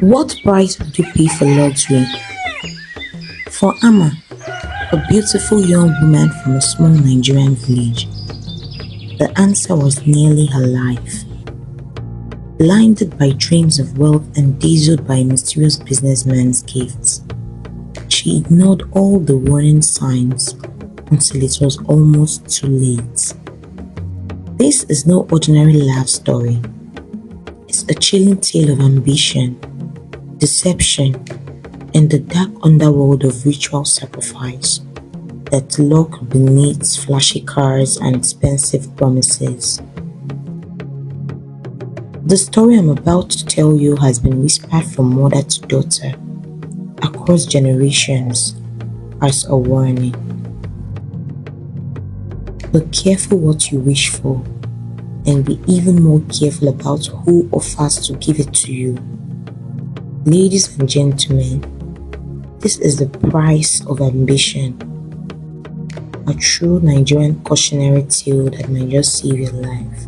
What price would you pay for luxury? For Amma, a beautiful young woman from a small Nigerian village, the answer was nearly her life. Blinded by dreams of wealth and dazzled by a mysterious businessman's gifts, she ignored all the warning signs until it was almost too late. This is no ordinary love story. It's a chilling tale of ambition, deception, and the dark underworld of ritual sacrifice that lurk beneath flashy cars and expensive promises. The story I'm about to tell you has been whispered from mother to daughter across generations as a warning. Be careful what you wish for, and be even more careful about who offers to give it to you. Ladies and gentlemen, this is the price of ambition. A true Nigerian cautionary tale that might just save your life.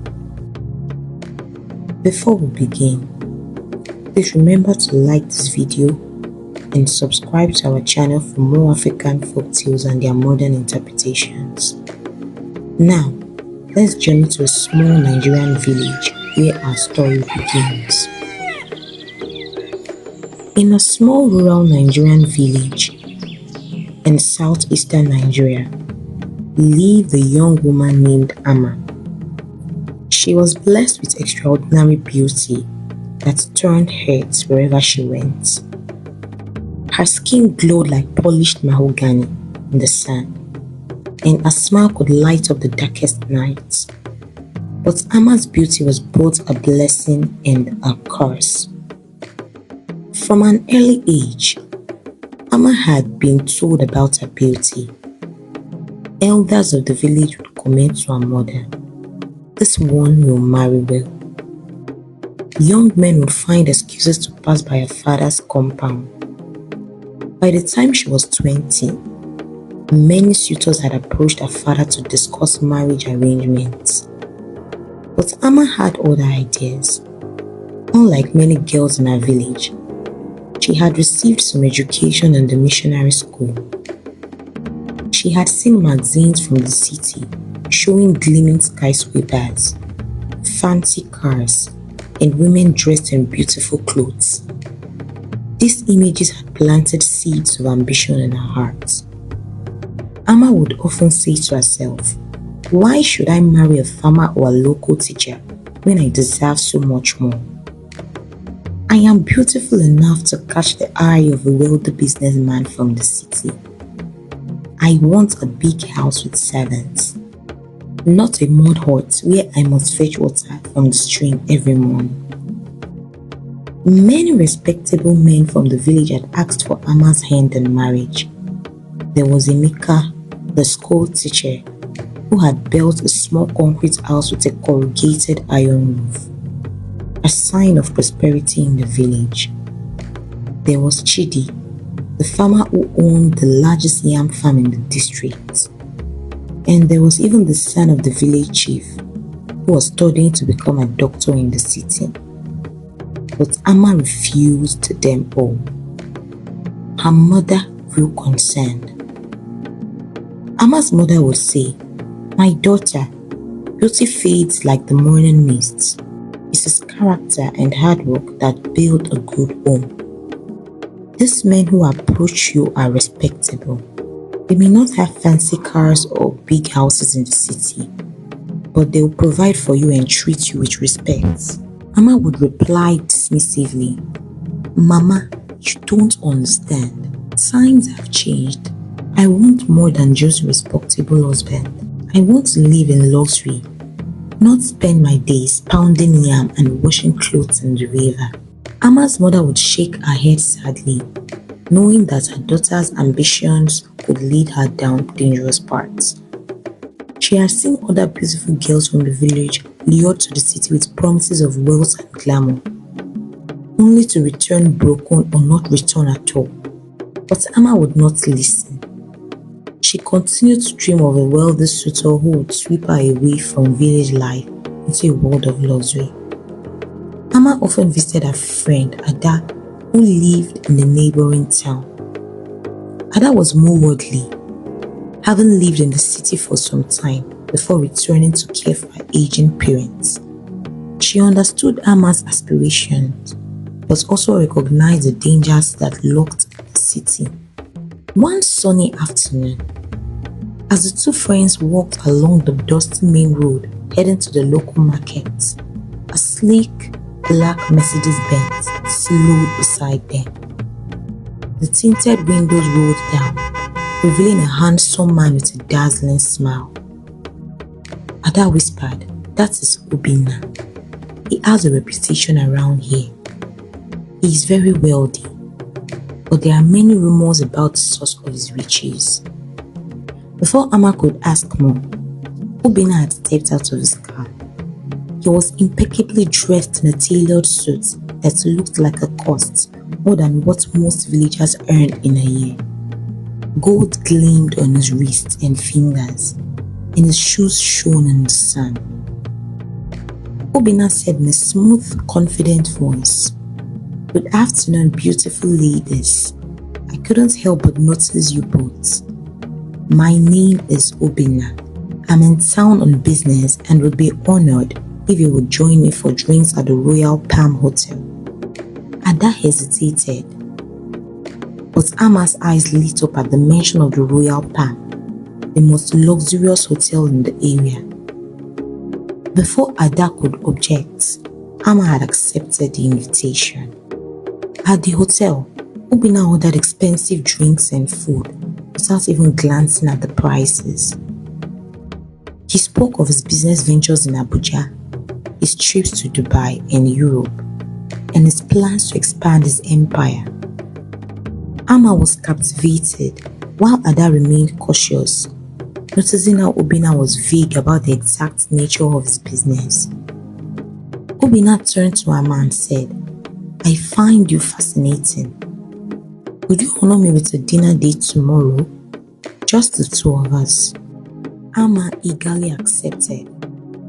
Before we begin, please remember to like this video and subscribe to our channel for more African folktales and their modern interpretations. Now, let's journey to a small Nigerian village where our story begins. In a small rural Nigerian village in southeastern Nigeria, lived a young woman named Amma. She was blessed with extraordinary beauty that turned heads wherever she went. Her skin glowed like polished mahogany in the sun, and a smile could light up the darkest nights. But Amma's beauty was both a blessing and a curse. From an early age, Amma had been told about her beauty. Elders of the village would comment to her mother, "This one will marry well." Young men would find excuses to pass by her father's compound. By the time she was 20, many suitors had approached her father to discuss marriage arrangements. But Amma had other ideas. Unlike many girls in her village, she had received some education in the missionary school. She had seen magazines from the city showing gleaming skyscrapers, fancy cars, and women dressed in beautiful clothes. These images had planted seeds of ambition in her heart. Amma would often say to herself, "Why should I marry a farmer or a local teacher when I deserve so much more? I am beautiful enough to catch the eye of a wealthy businessman from the city. I want a big house with servants, not a mud hut where I must fetch water from the stream every morning." Many respectable men from the village had asked for Amma's hand in marriage. There was Emeka, the school teacher, who had built a small concrete house with a corrugated iron roof, a sign of prosperity in the village. There was Chidi, the farmer who owned the largest yam farm in the district. And there was even the son of the village chief, who was studying to become a doctor in the city. But Amma refused them all. Her mother grew concerned. Amma's mother would say, "My daughter, beauty fades like the morning mists. It is character and hard work that build a good home. These men who approach you are respectable. They may not have fancy cars or big houses in the city, but they will provide for you and treat you with respect." Amma would reply dismissively, "Mama, you don't understand. Times have changed. I want more than just a respectable husband. I want to live in luxury, not spend my days pounding yam and washing clothes in the river." Amma's mother would shake her head sadly, knowing that her daughter's ambitions could lead her down dangerous paths. She had seen other beautiful girls from the village lured to the city with promises of wealth and glamour, only to return broken or not return at all. But Amma would not listen. She continued to dream of a wealthy suitor who would sweep her away from village life into a world of luxury. Amma often visited her friend Ada, who lived in the neighboring town. Ada was more worldly, having lived in the city for some time before returning to care for her aging parents. She understood Ama's aspirations, but also recognized the dangers that lurked in the city. One sunny afternoon, as the two friends walked along the dusty main road heading to the local market, a sleek black Mercedes-Benz slowed beside them. The tinted windows rolled down, revealing a handsome man with a dazzling smile. Ada whispered, "That is Obinna. He has a reputation around here. He is very wealthy, but there are many rumors about the source of his riches." Before Ama could ask more, Obinna had stepped out of his car. He was impeccably dressed in a tailored suit that looked like a cost more than what most villagers earned in a year. Gold gleamed on his wrists and fingers, and his shoes shone in the sun. Obinna said in a smooth, confident voice, "Good afternoon, beautiful ladies. I couldn't help but notice you both. My name is Obinna. I'm in town on business and would be honored if you would join me for drinks at the Royal Palm Hotel." Ada hesitated, but Ama's eyes lit up at the mention of the Royal Palm, the most luxurious hotel in the area. Before Ada could object, Ama had accepted the invitation. At the hotel, Obinna ordered expensive drinks and food without even glancing at the prices. He spoke of his business ventures in Abuja, his trips to Dubai and Europe, and his plans to expand his empire. Ama was captivated, while Ada remained cautious, noticing how Obinna was vague about the exact nature of his business. Obinna turned to Ama and said, "I find you fascinating. Would you honor me with a dinner date tomorrow? Just the two of us." Ama eagerly accepted.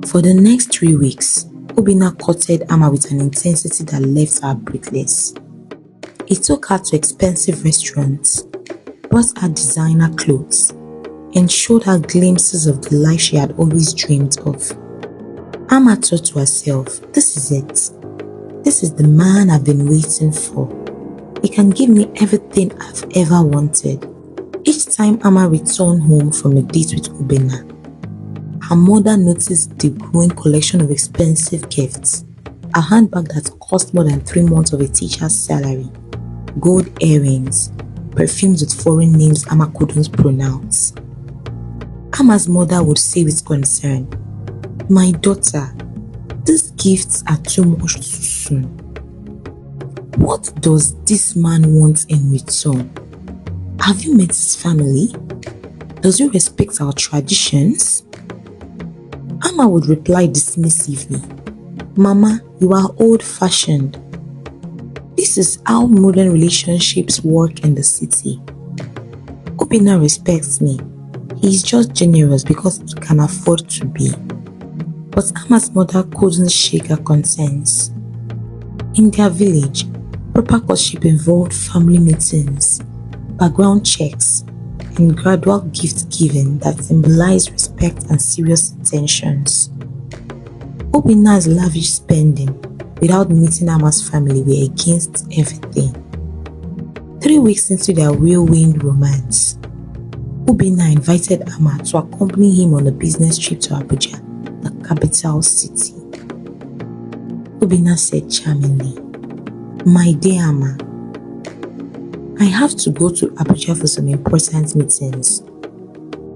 For the next 3 weeks, Obinna courted Ama with an intensity that left her breathless. He took her to expensive restaurants, bought her designer clothes, and showed her glimpses of the life she had always dreamed of. Ama thought to herself, "This is it. This is the man I've been waiting for. He can give me everything I've ever wanted." Each time Ama returned home from a date with Obinna, her mother noticed the growing collection of expensive gifts, a handbag that cost more than 3 months of a teacher's salary, gold earrings, perfumes with foreign names Ama couldn't pronounce. Ama's mother would say with concern, "My daughter, these gifts are too much too soon. What does this man want in return? Have you met his family? Does he respect our traditions?" Ama would reply dismissively, "Mama, you are old-fashioned. This is how modern relationships work in the city. Obinna respects me. He is just generous because he can afford to be." But Ama's mother couldn't shake her concerns. In their village, proper courtship involved family meetings, background checks, and gradual gift-giving that symbolized respect and serious intentions. Obinna's lavish spending without meeting Ama's family were against everything. 3 weeks into their whirlwind romance, Obinna invited Ama to accompany him on a business trip to Abuja, the capital city. Obinna said charmingly, "My dear Ama, I have to go to Abuja for some important meetings.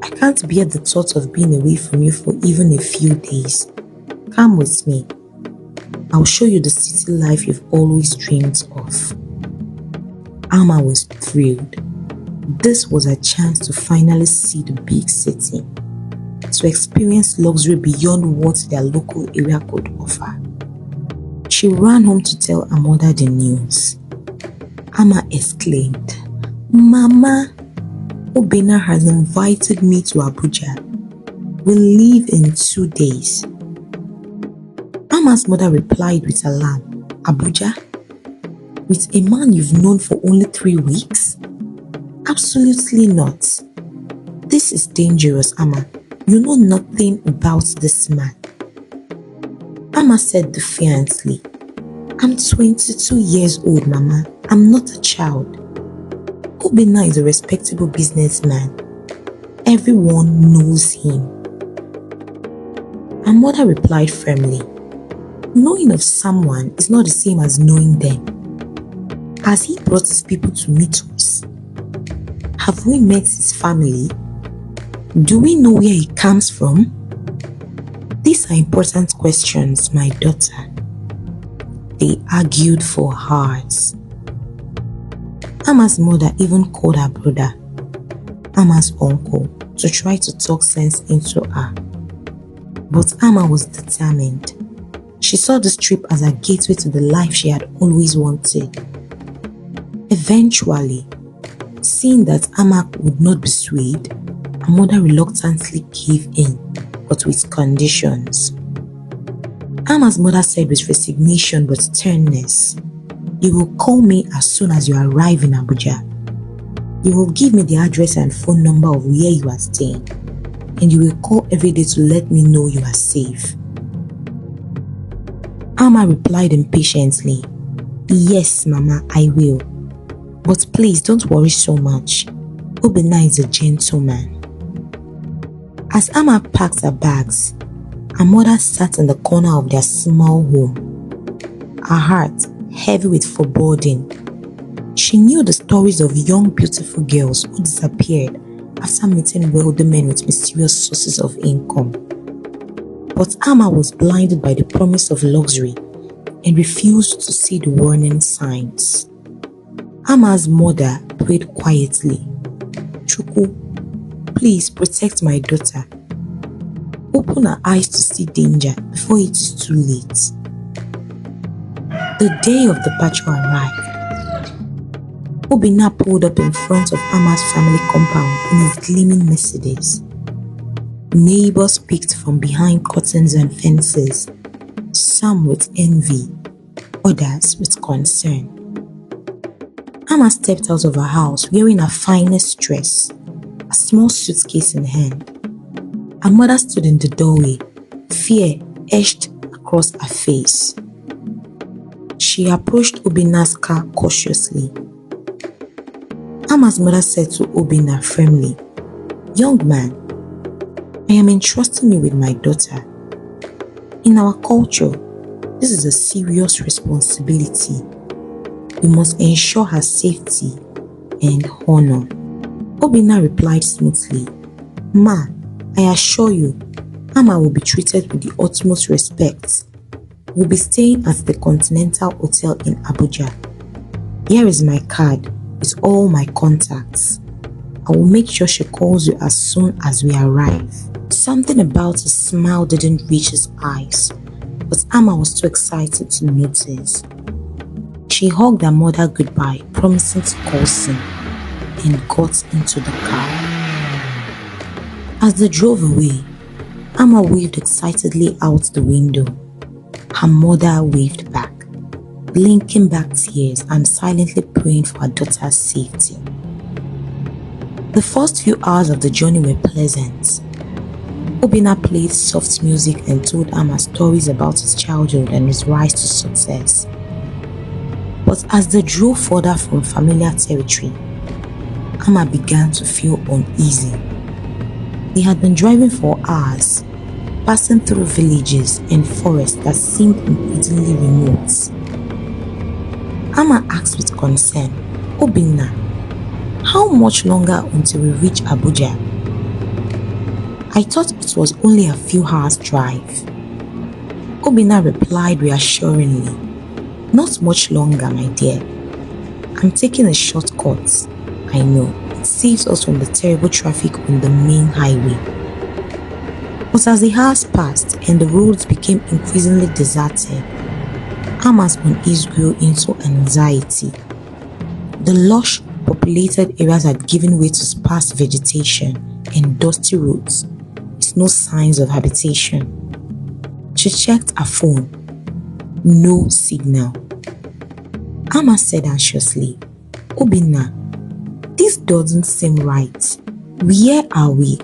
I can't bear the thought of being away from you for even a few days. Come with me. I'll show you the city life you've always dreamed of." Ama was thrilled. This was a chance to finally see the big city, to experience luxury beyond what their local area could offer. She ran home to tell her mother the news. Ama exclaimed, "Mama, Obinna has invited me to Abuja. We'll leave in 2 days." Ama's mother replied with alarm, "Abuja? With a man you've known for only 3 weeks? Absolutely not. This is dangerous, Ama. You know nothing about this man. Ama said defiantly, I'm 22 years old, Mama. I'm not a child. Obinna is a respectable businessman. Everyone knows him. Her mother replied firmly, knowing of someone is not the same as knowing them. Has he brought his people to meet us? Have we met his family? Do we know where he comes from? These are important questions, my daughter. They argued for hours. Ama's mother even called her brother, Ama's uncle, to try to talk sense into her. But Ama was determined. She saw this trip as a gateway to the life she had always wanted. Eventually, seeing that Ama would not be swayed, her mother reluctantly gave in, but with conditions. Ama's mother said with resignation but sternness, you will call me as soon as you arrive in Abuja. You will give me the address and phone number of where you are staying, and you will call every day to let me know you are safe. Ama replied impatiently, yes, Mama, I will. But please don't worry so much. Obinna is a gentleman. As Ama packed her bags, her mother sat in the corner of their small home, her heart heavy with foreboding. She knew the stories of young beautiful girls who disappeared after meeting wealthy men with mysterious sources of income. But Ama was blinded by the promise of luxury and refused to see the warning signs. Ama's mother prayed quietly, Chukwu, please protect my daughter. Open her eyes to see danger before it is too late. The day of departure arrived. Obinna pulled up in front of Ama's family compound in his gleaming Mercedes. Neighbors peeked from behind curtains and fences, some with envy, others with concern. Ama stepped out of her house wearing her finest dress, a small suitcase in hand. Her mother stood in the doorway, fear etched across her face. She approached Obinna's car cautiously. Ama's mother said to Obinna firmly, young man, I am entrusting you with my daughter. In our culture, this is a serious responsibility. We must ensure her safety and honor. Obinna replied smoothly, Ma, I assure you, Ama will be treated with the utmost respect. We'll be staying at the Continental Hotel in Abuja. Here is my card with all my contacts. I will make sure she calls you as soon as we arrive. Something about his smile didn't reach his eyes, but Ama was too excited to notice. She hugged her mother goodbye, promising to call soon, and got into the car. As they drove away, Ama waved excitedly out the window. Her mother waved back, blinking back tears and silently praying for her daughter's safety. The first few hours of the journey were pleasant. Obinna played soft music and told Ama stories about his childhood and his rise to success. But as they drove further from familiar territory, Ama began to feel uneasy. They had been driving for hours, passing through villages and forests that seemed increasingly remote. Ama asked with concern, Obinna, how much longer until we reach Abuja? I thought it was only a few hours drive. Obinna replied reassuringly, not much longer, my dear. I'm taking a shortcut. I know, it saves us from the terrible traffic on the main highway. But as the hours passed and the roads became increasingly deserted, Ama's unease grew into anxiety. The lush, populated areas had given way to sparse vegetation and dusty roads with no signs of habitation. She checked her phone. No signal. Amma said anxiously, Obinna, this doesn't seem right. Where are we?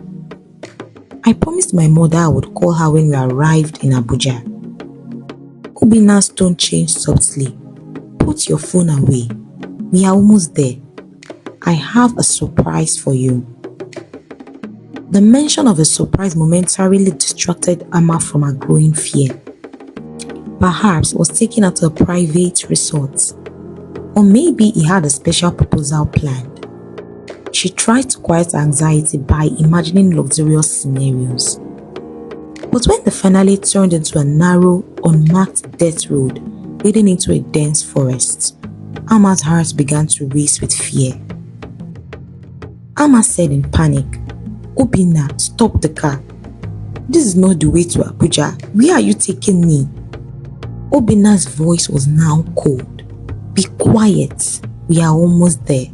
I promised my mother I would call her when we arrived in Abuja. Obinna's tone changed softly. Put your phone away. We are almost there. I have a surprise for you. The mention of a surprise momentarily distracted Amma from her growing fear. Perhaps he was taken out to a private resort. Or maybe he had a special proposal planned. She tried to quiet her anxiety by imagining luxurious scenarios. But when they finally turned into a narrow, unmarked dirt road leading into a dense forest, Amma's heart began to race with fear. Amma said in panic, Obinna, stop the car. This is not the way to Abuja. Where are you taking me? Obinna's voice was now cold. Be quiet. We are almost there.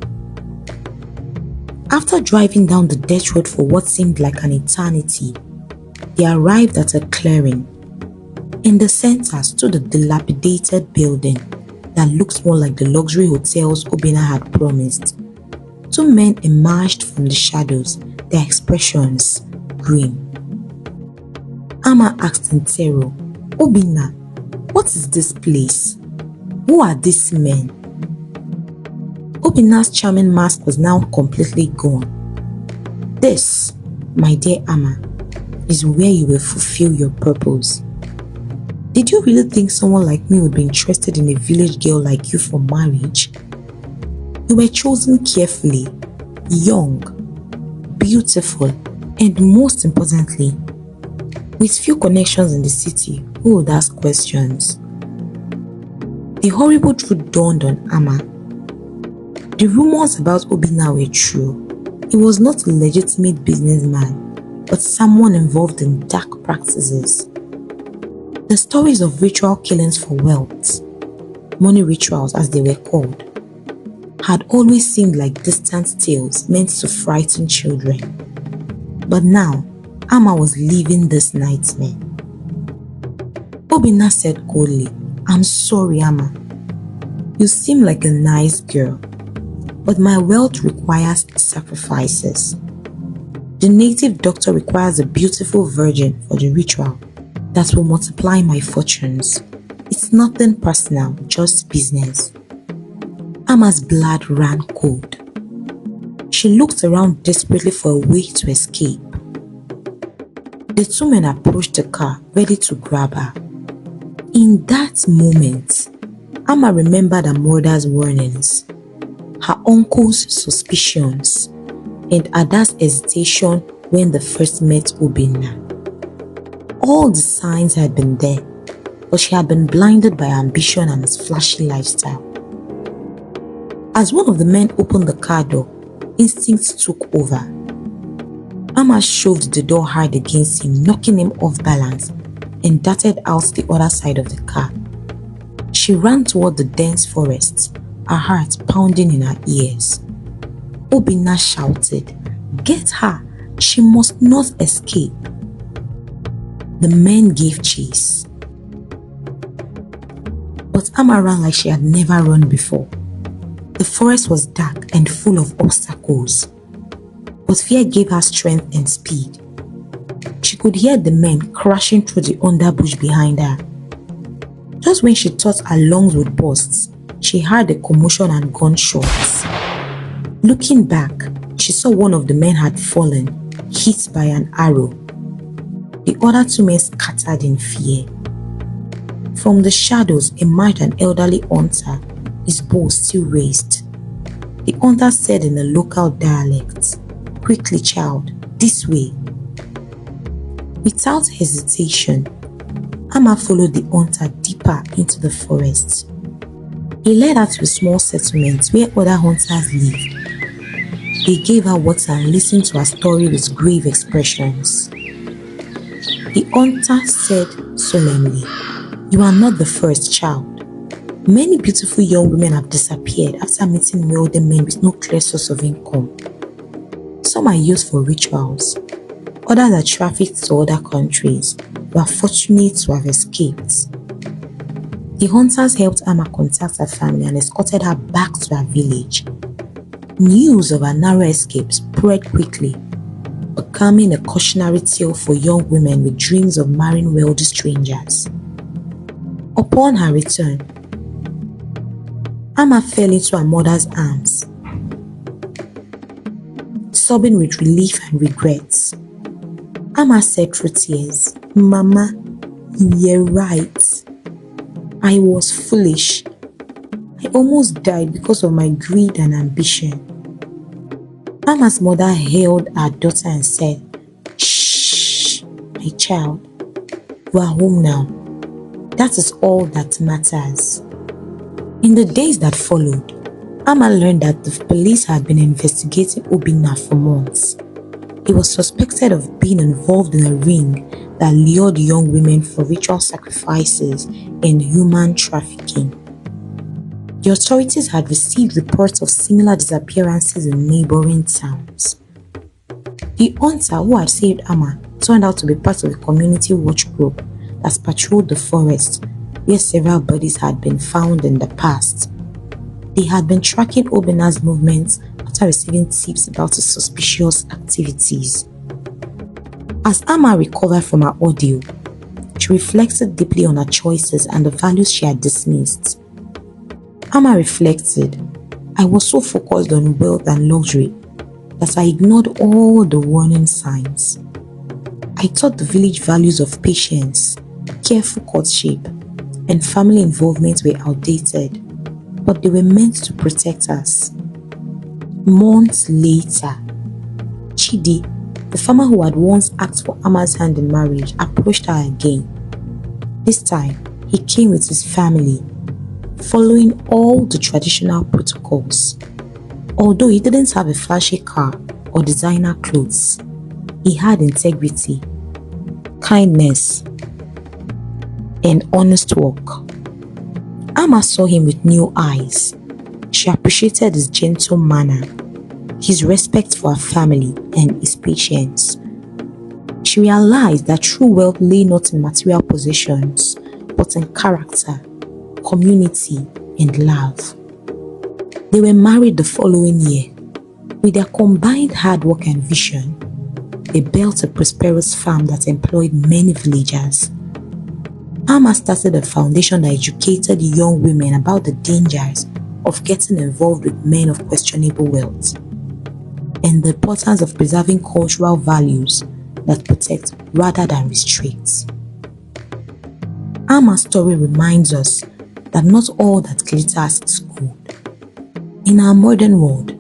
After driving down the dirt road for what seemed like an eternity, they arrived at a clearing. In the center stood a dilapidated building that looked more like the luxury hotels Obinna had promised. Two men emerged from the shadows, their expressions grim. Amma asked in terror, Obinna, what is this place? Who are these men? Obinna's charming mask was now completely gone. This, my dear Amma, is where you will fulfill your purpose. Did you really think someone like me would be interested in a village girl like you for marriage? You were chosen carefully, young, beautiful, and most importantly, with few connections in the city who would ask questions. The horrible truth dawned on Amma. The rumors about Obinna were true. He was not a legitimate businessman, but someone involved in dark practices. The stories of ritual killings for wealth, money rituals as they were called, had always seemed like distant tales meant to frighten children. But now, Amma was living this nightmare. Obinna said coldly, I'm sorry, Amma. You seem like a nice girl, but my wealth requires sacrifices. The native doctor requires a beautiful virgin for the ritual that will multiply my fortunes. It's nothing personal, just business. Amma's blood ran cold. She looked around desperately for a way to escape. The two men approached the car, ready to grab her. In that moment, Amma remembered her mother's warnings, her uncle's suspicions, and Ada's hesitation when they first met Obinna. All the signs had been there, but she had been blinded by ambition and his flashy lifestyle. As one of the men opened the car door, instinct took over. Amma shoved the door hard against him, knocking him off balance, and darted out the other side of the car. She ran toward the dense forest, her heart pounding in her ears. Obinna shouted, "Get her! She must not escape!" The men gave chase. But Amma ran like she had never run before. The forest was dark and full of obstacles, but fear gave her strength and speed. She could hear the men crashing through the underbush behind her. Just when she thought her lungs would burst, she heard a commotion and gunshots. Looking back, she saw one of the men had fallen, hit by an arrow. The other two men scattered in fear. From the shadows emerged an elderly hunter, his bow still raised. The hunter said in a local dialect, "Quickly, child, this way." Without hesitation, Amma followed the hunter deeper into the forest. He led her to a small settlement where other hunters lived. They gave her water and listened to her story with grave expressions. The hunter said solemnly, "You are not the first, child. Many beautiful young women have disappeared after meeting wealthy men with no clear source of income. Some are used for rituals. Others are trafficked to other countries, who are fortunate to have escaped." The hunters helped Amma contact her family and escorted her back to her village. News of her narrow escape spread quickly, becoming a cautionary tale for young women with dreams of marrying wealthy strangers. Upon her return, Amma fell into her mother's arms, sobbing with relief and regrets. Amma said through tears, "Mama, you were right. I was foolish. I almost died because of my greed and ambition." Amma's mother held her daughter and said, "Shh, my child, you are home now. That is all that matters." In the days that followed, Amma learned that the police had been investigating Obinna for months. He was suspected of being involved in a ring that lured young women for ritual sacrifices and human trafficking. The authorities had received reports of similar disappearances in neighboring towns. The hunter who had saved Amma turned out to be part of a community watch group that patrolled the forest where several bodies had been found in the past. They had been tracking Obinna's movements after receiving tips about his suspicious activities. As Amma recovered from her ordeal, she reflected deeply on her choices and the values she had dismissed. Amma reflected, "I was so focused on wealth and luxury that I ignored all the warning signs. I thought the village values of patience, careful courtship, and family involvement were outdated, but they were meant to protect us." Months later, Chidi, the farmer who had once asked for Amma's hand in marriage, approached her again. This time, he came with his family, following all the traditional protocols. Although he didn't have a flashy car or designer clothes, he had integrity, kindness, and honest work. Amma saw him with new eyes. She appreciated his gentle manner, his respect for her family, and his patience. She realized that true wealth lay not in material possessions, but in character, community, and love. They were married the following year. With their combined hard work and vision, they built a prosperous farm that employed many villagers. Amma started a foundation that educated young women about the dangers of getting involved with men of questionable wealth and the importance of preserving cultural values that protect rather than restrict. Amma's story reminds us that not all that glitters is gold. In our modern world,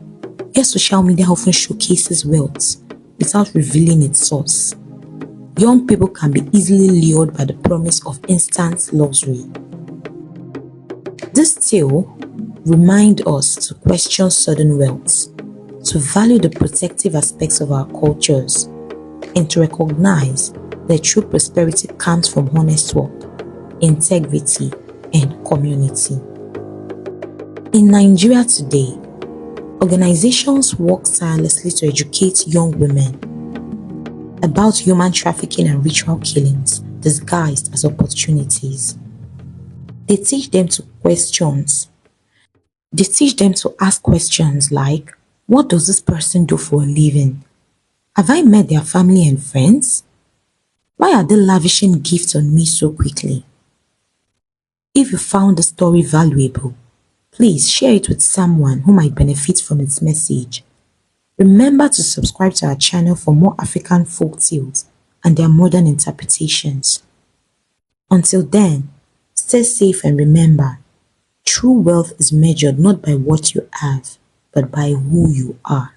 where social media often showcases wealth without revealing its source, young people can be easily lured by the promise of instant luxury. This tale reminds us to question sudden wealth, to value the protective aspects of our cultures, and to recognize that true prosperity comes from honest work, integrity, and community. In Nigeria today, organizations work tirelessly to educate young women about human trafficking and ritual killings disguised as opportunities. They teach them to ask questions like, what does this person do for a living? Have I met their family and friends? Why are they lavishing gifts on me so quickly? If you found the story valuable, please share it with someone who might benefit from its message. Remember to subscribe to our channel for more African folk tales and their modern interpretations. Until then, stay safe and remember, true wealth is measured not by what you have, but by who you are.